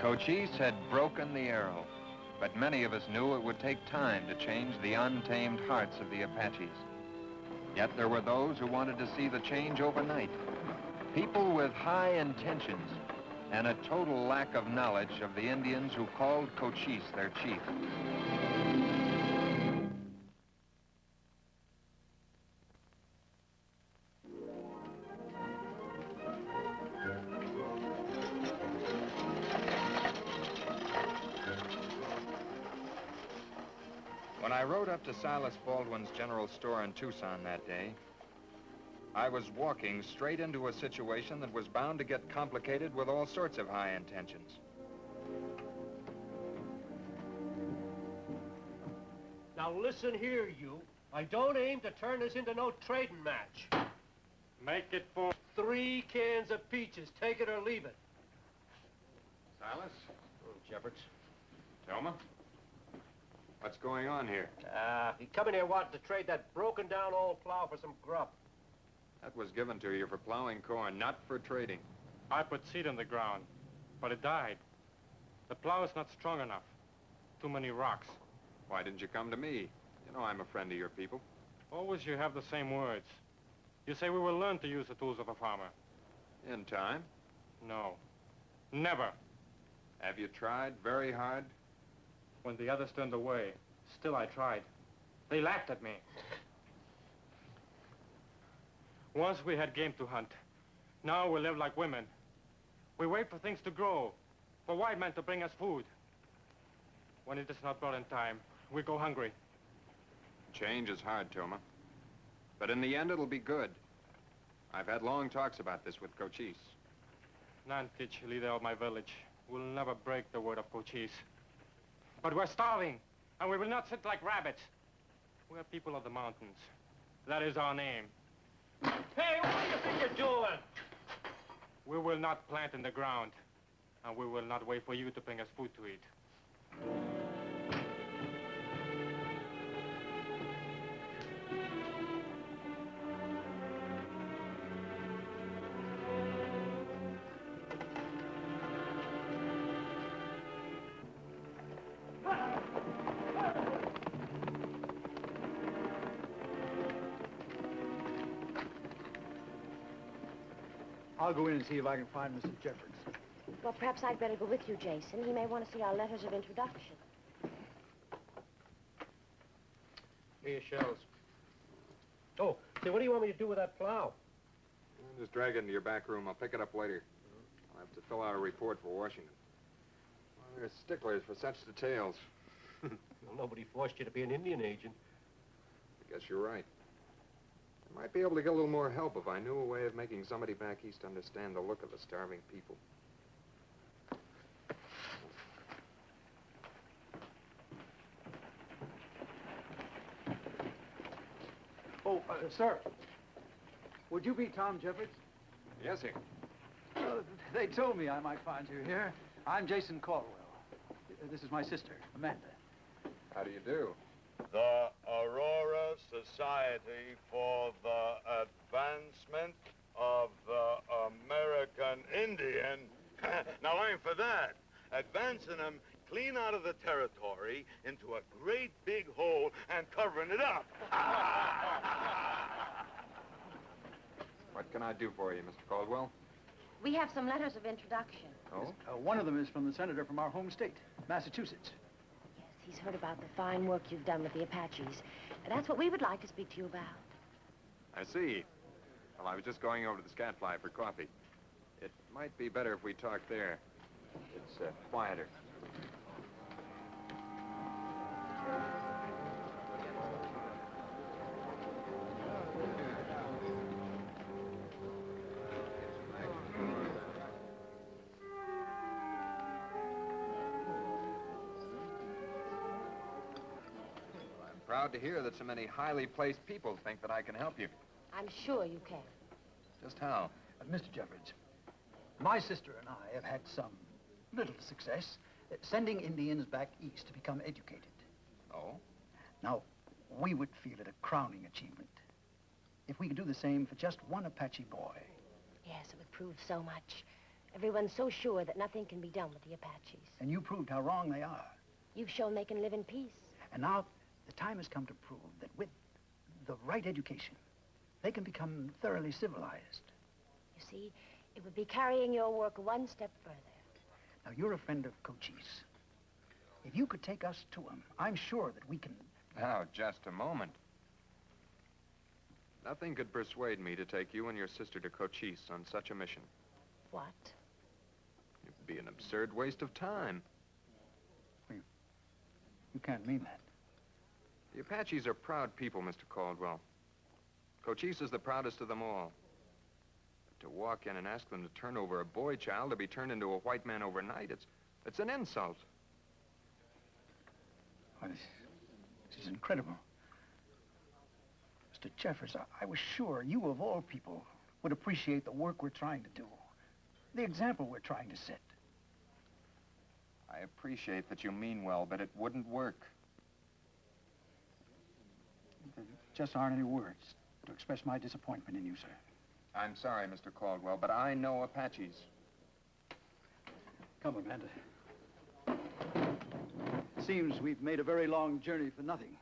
Cochise had broken the arrow, but many of us knew it would take time to change the untamed hearts of the Apaches. Yet there were those who wanted to see the change overnight. People with high intentions and a total lack of knowledge of the Indians who called Cochise their chief. When I rode up to Silas Baldwin's general store in Tucson that day, I was walking straight into a situation that was bound to get complicated with all sorts of high intentions. Now listen here, you. I don't aim to turn this into no trading match. Make it for 3 cans of peaches. Take it or leave it. Silas? Jeffords. Thelma? What's going on here? He come in here wanting to trade that broken-down old plow for some grub. That was given to you for plowing corn, not for trading. I put seed in the ground, but it died. The plow is not strong enough. Too many rocks. Why didn't you come to me? You know I'm a friend of your people. Always you have the same words. You say we will learn to use the tools of a farmer. In time? No. Never. Have you tried very hard? When the others turned away, still I tried. They laughed at me. Once we had game to hunt. Now we live like women. We wait for things to grow, for white men to bring us food. When it is not brought in time, we go hungry. Change is hard, Toma. But in the end, it'll be good. I've had long talks about this with Cochise. Nantich, leader of my village, will never break the word of Cochise. But we're starving, and we will not sit like rabbits. We're people of the mountains. That is our name. Hey, what do you think you're doing? We will not plant in the ground, and we will not wait for you to bring us food to eat. I'll go in and see if I can find Mr. Jeffords. Well, perhaps I'd better go with you, Jason. He may want to see our letters of introduction. Here, shells. Oh, say, what do you want me to do with that plow? Just drag it into your back room. I'll pick it up later. I'll have to fill out a report for Washington. Well, they're sticklers for such details. Well, nobody forced you to be an Indian agent. I guess you're right. I might be able to get a little more help if I knew a way of making somebody back east understand the look of the starving people. Oh, sir. Would you be Tom Jeffords? Yes, sir. They told me I might find you here. I'm Jason Caldwell. This is my sister, Amanda. How do you do? The Aurora Society for the Advancement of the American Indian. Now, I'm for that. Advancing them clean out of the territory into a great big hole and covering it up. What can I do for you, Mr. Caldwell? We have some letters of introduction. Oh? One of them is from the senator from our home state, Massachusetts. Yes, he's heard about the fine work you've done with the Apaches. That's what we would like to speak to you about. I see. Well, I was just going over to the Scatfly for coffee. It might be better if we talked there. It's quieter. Proud to hear that so many highly placed people think that I can help you. I'm sure you can. Just how? Mr. Jeffords, my sister and I have had some little success sending Indians back east to become educated. Oh? Now, we would feel it a crowning achievement if we could do the same for just one Apache boy. Yes, it would prove so much. Everyone's so sure that nothing can be done with the Apaches. And you proved how wrong they are. You've shown they can live in peace. And now the time has come to prove that with the right education, they can become thoroughly civilized. You see, it would be carrying your work one step further. Now, you're a friend of Cochise. If you could take us to him, I'm sure that we can... Now, just a moment. Nothing could persuade me to take you and your sister to Cochise on such a mission. What? It would be an absurd waste of time. You can't mean that. The Apaches are proud people, Mr. Caldwell. Cochise is the proudest of them all. But to walk in and ask them to turn over a boy child to be turned into a white man overnight, it's an insult. Well, this is incredible. Mr. Jeffers, I was sure you, of all people, would appreciate the work we're trying to do. The example we're trying to set. I appreciate that you mean well, but it wouldn't work. There just aren't any words to express my disappointment in you, sir. I'm sorry, Mr. Caldwell, but I know Apaches. Come, Amanda. Seems we've made a very long journey for nothing.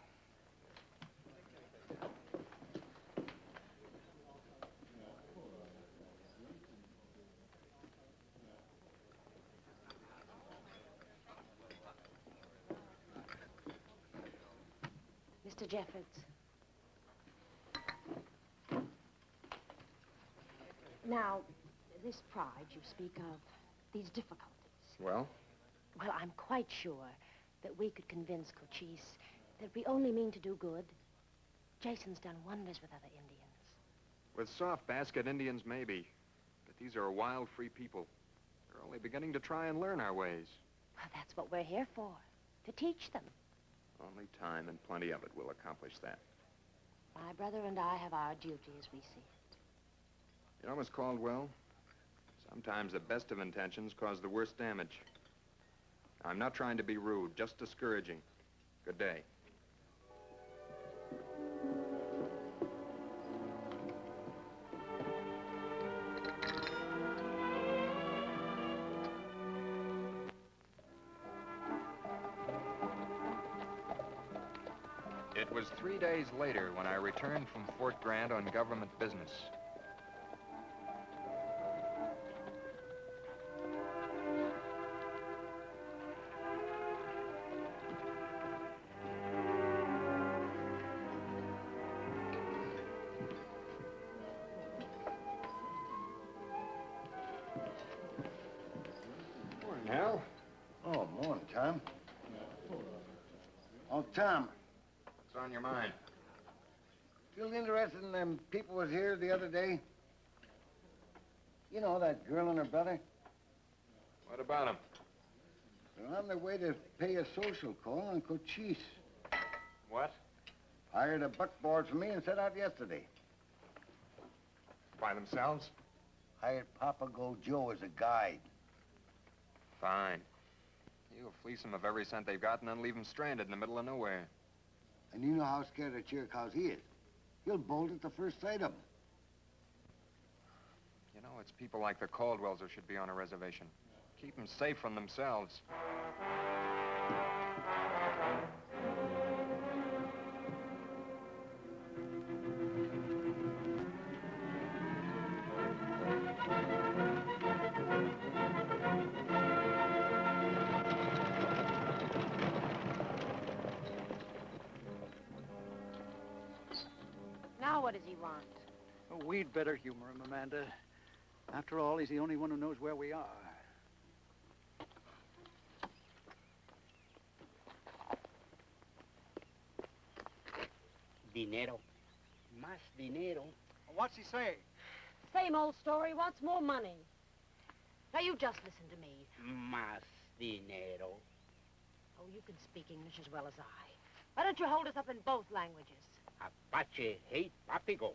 Mr. Jeffords. Now, this pride you speak of, these difficulties. Well? Well, I'm quite sure that we could convince Cochise that we only mean to do good. Jason's done wonders with other Indians. With soft basket Indians, maybe. But these are wild, free people. They're only beginning to try and learn our ways. Well, that's what we're here for, to teach them. Only time and plenty of it will accomplish that. My brother and I have our duty as we see it. You know, Miss Caldwell, sometimes the best of intentions cause the worst damage. I'm not trying to be rude, just discouraging. Good day. It was 3 days later when I returned from Fort Grant on government business. Morning, Hal. Oh, morning, Tom. Oh, Tom. What's on your mind? Still interested in them people was here the other day? You know, that girl and her brother? What about them? They're on their way to pay a social call on Cochise. What? Hired a buckboard for me and set out yesterday. By themselves? Hired Papa Go Joe as a guide. Fine. You'll fleece them of every cent they've got and then leave them stranded in the middle of nowhere. And you know how scared of Chiricahuas he is. He'll bolt at the first sight of them. You know, it's people like the Caldwells who should be on a reservation. Keep them safe from themselves. Now what does he want? Oh, we'd better humor him, Amanda. After all, he's the only one who knows where we are. Dinero. Más dinero. What's he saying? Same old story, wants more money. Now you just listen to me. Más dinero. Oh, you can speak English as well as I. Why don't you hold us up in both languages? Apache hate Papigo.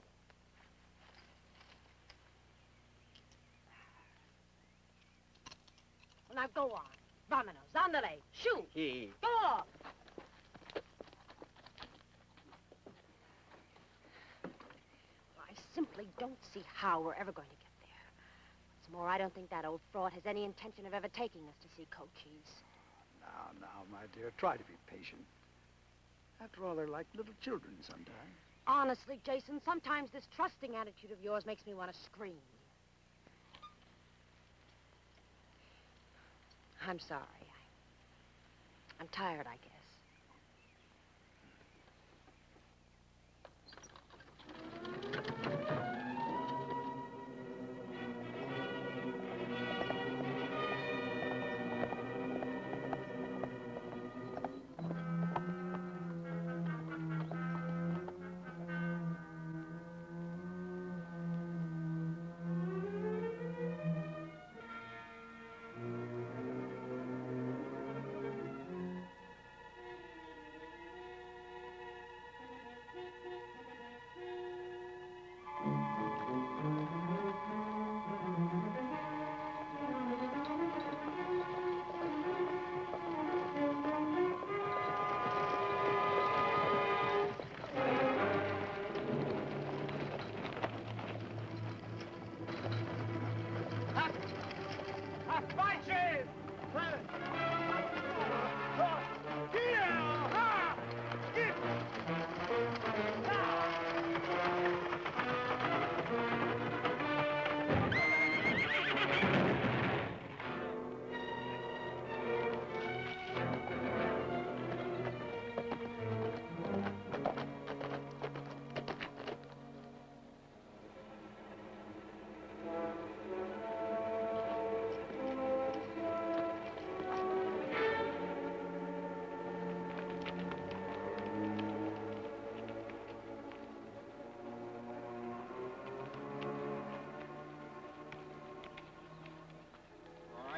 Well, now go on. Vámonos, ándale, shoot. Sí. Go on. I simply don't see how we're ever going to get there. It's more, I don't think that old fraud has any intention of ever taking us to see Cochise. Now, my dear, try to be patient. After all, they're like little children sometimes. Honestly, Jason, sometimes this trusting attitude of yours makes me want to scream. I'm sorry. I'm tired, I guess.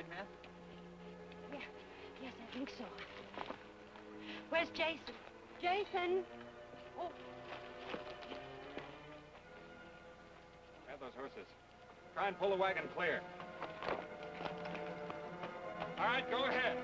Man? Yes, I think so. Where's Jason? Jason! Oh. Grab those horses. Try and pull the wagon clear. All right, go ahead.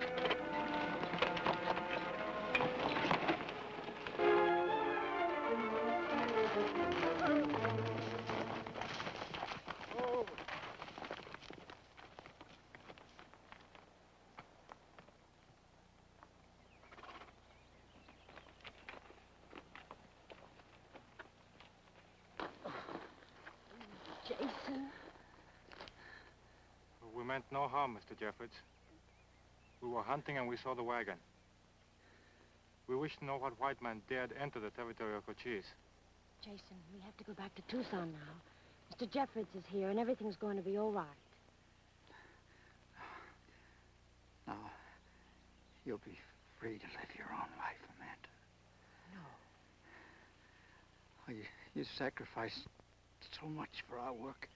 Jason? We meant no harm, Mr. Jeffords. We were hunting and we saw the wagon. We wish to know what white man dared enter the territory of Cochise. Jason, we have to go back to Tucson now. Mr. Jeffords is here and everything's going to be all right. Now, you'll be free to live your own life, Amanda. No. Oh, you sacrificed so much for our work.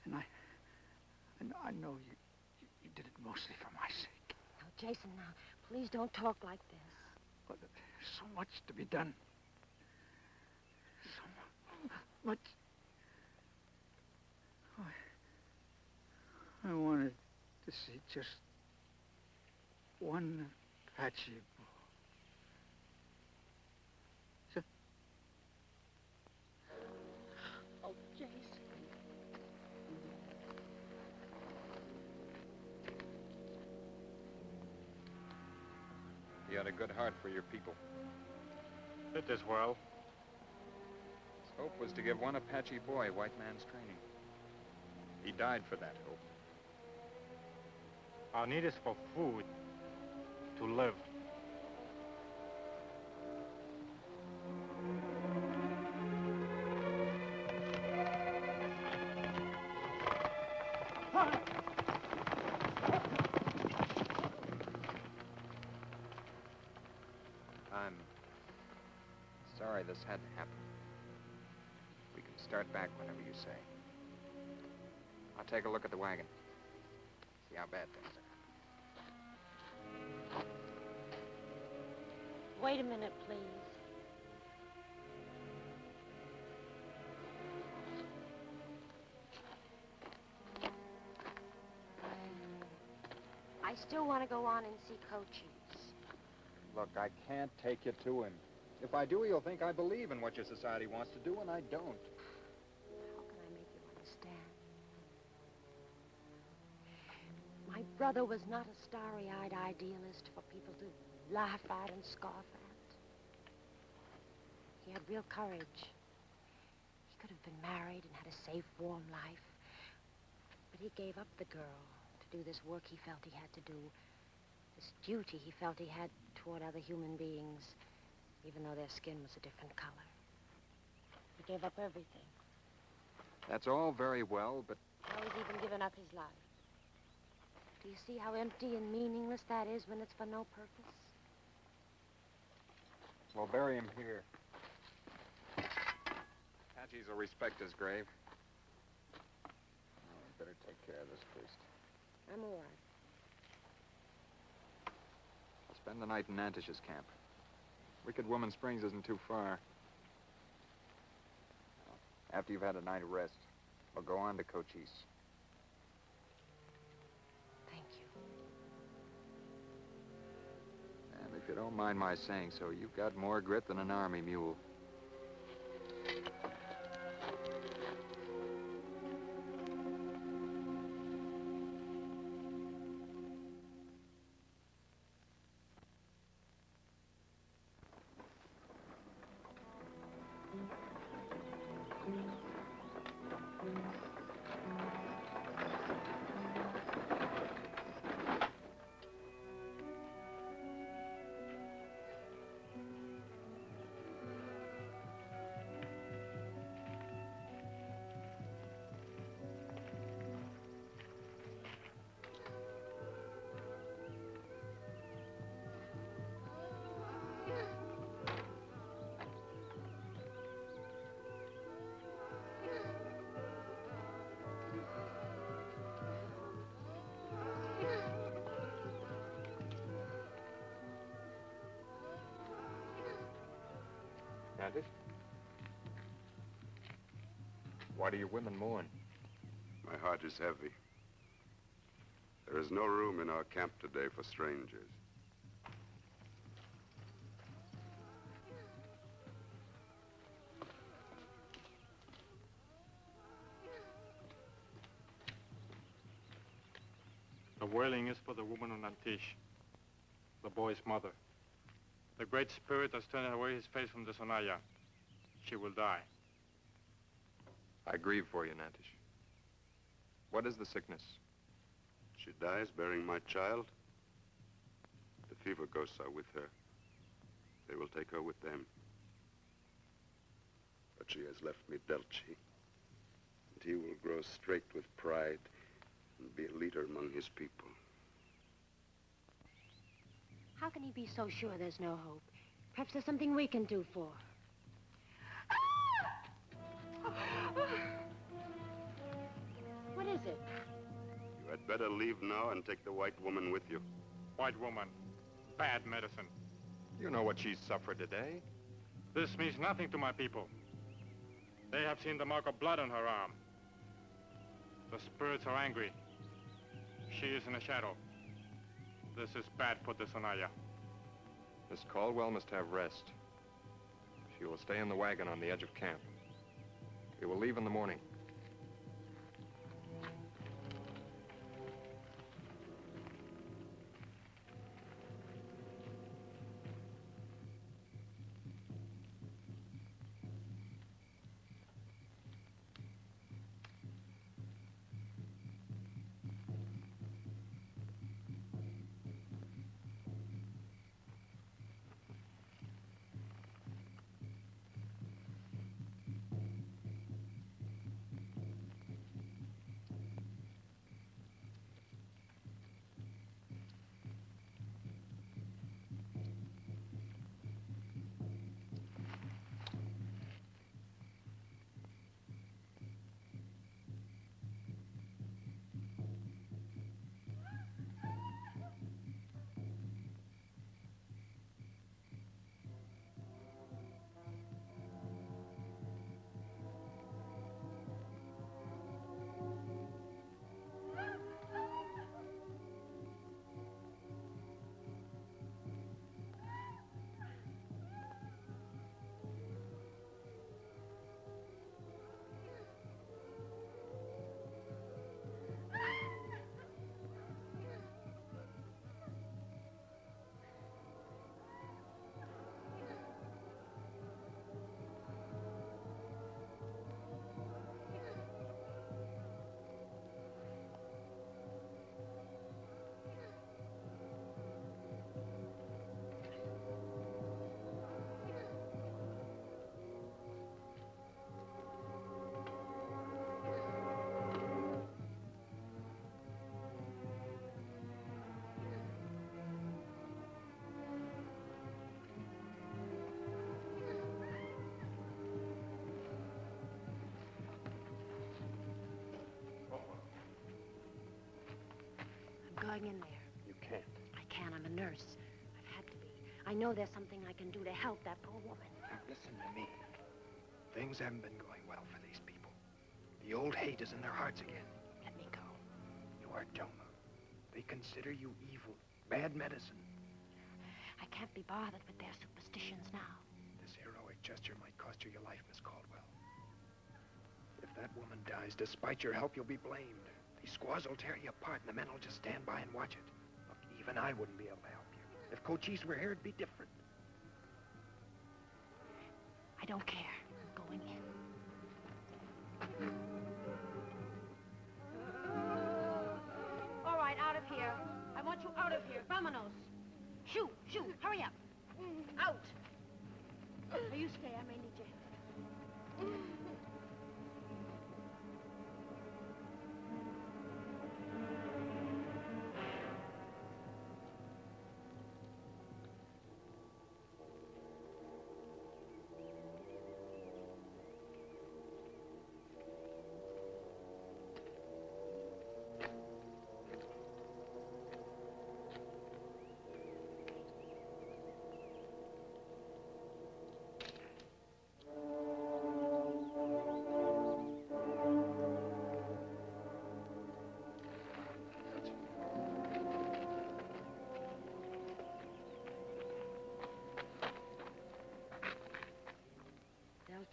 And I know you did it mostly for my sake. Now, Jason, now, please don't talk like this. But there's so much to be done. So much. I wanted to see just one Apache boy. Oh, Jason. You had a good heart for your people. Did this well. His hope was to give one Apache boy white man's training. He died for that hope. Our need is for food, to live. I'm sorry this had to happen. We can start back whenever you say. I'll take a look at the wagon. See how bad things are. Wait a minute, please. I still want to go on and see Cochise. Look, I can't take you to him. If I do, he'll think I believe in what your society wants to do, and I don't. How can I make you understand? My brother was not a starry-eyed idealist for people to laugh at and scoff at. He had real courage. He could have been married and had a safe, warm life. But he gave up the girl to do this work he felt he had to do, this duty he felt he had toward other human beings, even though their skin was a different color. He gave up everything. That's all very well, but Now he's even given up his life. Do you see how empty and meaningless that is when it's for no purpose? we'll bury him here. Apaches will respect his grave. Oh, we better take care of this first. I'm all right. Spend the night in Nantish's camp. Wicked Woman Springs isn't too far. After you've had a night of rest, we'll go on to Cochise. Thank you. And if you don't mind my saying so, you've got more grit than an army mule. Nantish? Why do your women mourn? My heart is heavy. There is no room in our camp today for strangers. The wailing is for the woman of Nantish, the boy's mother. The Great Spirit has turned away his face from the Sonaya. She will die. I grieve for you, Nantish. What is the sickness? She dies bearing my child. The fever ghosts are with her. They will take her with them. But she has left me Delchi. And he will grow straight with pride and be a leader among his people. How can he be so sure there's no hope? Perhaps there's something we can do for her. What is it? You had better leave now and take the white woman with you. White woman, bad medicine. You know what she's suffered today. This means nothing to my people. They have seen the mark of blood on her arm. The spirits are angry. She is in a shadow. This is bad for the Sonaya. Miss Caldwell must have rest. She will stay in the wagon on the edge of camp. We will leave in the morning. hang in there. You can't. I can. I'm a nurse. I've had to be. I know there's something I can do to help that poor woman. Now, listen to me. Things haven't been going well for these people. The old hate is in their hearts again. Let me go. You are Thelma. They consider you evil, bad medicine. I can't be bothered with their superstitions now. This heroic gesture might cost you your life, Miss Caldwell. If that woman dies, despite your help, you'll be blamed. These squaws will tear you apart, and the men will just stand by and watch it. Look, even I wouldn't be able to help you. If Cochise were here, it'd be different. I don't care. I'm going in. All right, out of here. I want you out of here. Vamonos. Shoo, shoo, hurry up. Out. Now you stay, I may need your help.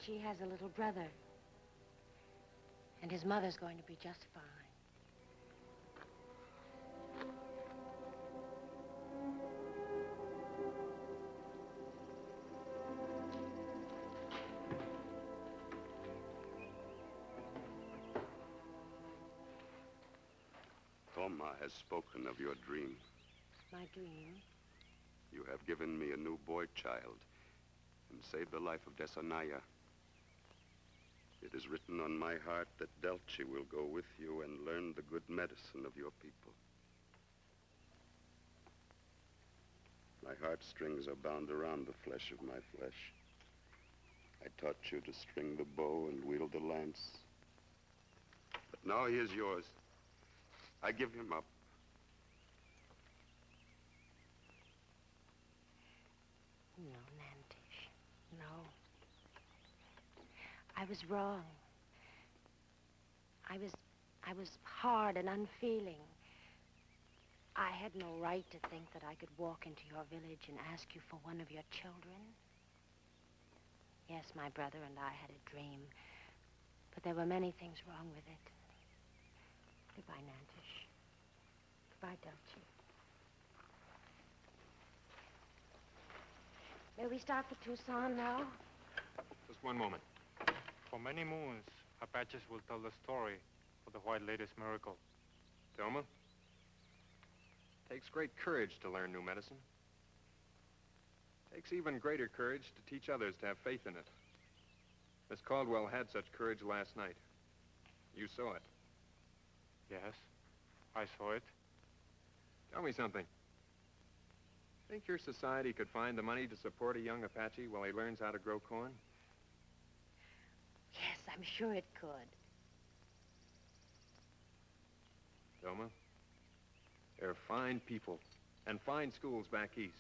She has a little brother. And his mother's going to be just fine. Thelma has spoken of your dream. My dream? You have given me a new boy child and saved the life of Desanaya. It is written on my heart that Delci will go with you and learn the good medicine of your people. My heartstrings are bound around the flesh of my flesh. I taught you to string the bow and wield the lance. But now he is yours. I give him up. No, Nantish. No. I was wrong. I was hard and unfeeling. I had no right to think that I could walk into your village and ask you for one of your children. Yes, my brother and I had a dream, but there were many things wrong with it. Goodbye, Nantish. Goodbye, Delci. May we start for Tucson now? Just one moment. For many moons, Apaches will tell the story of the White Lady's miracle. Thelma? Takes great courage to learn new medicine. Takes even greater courage to teach others to have faith in it. Miss Caldwell had such courage last night. You saw it. Yes, I saw it. Tell me something. Think your society could find the money to support a young Apache while he learns how to grow corn? Yes, I'm sure it could. Thelma, there are fine people and fine schools back east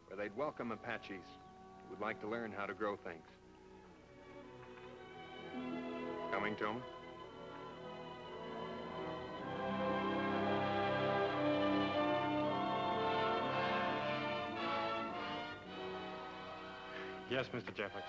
where they'd welcome Apaches who would like to learn how to grow things. Coming, Thelma? Yes, Mr. Jeffords.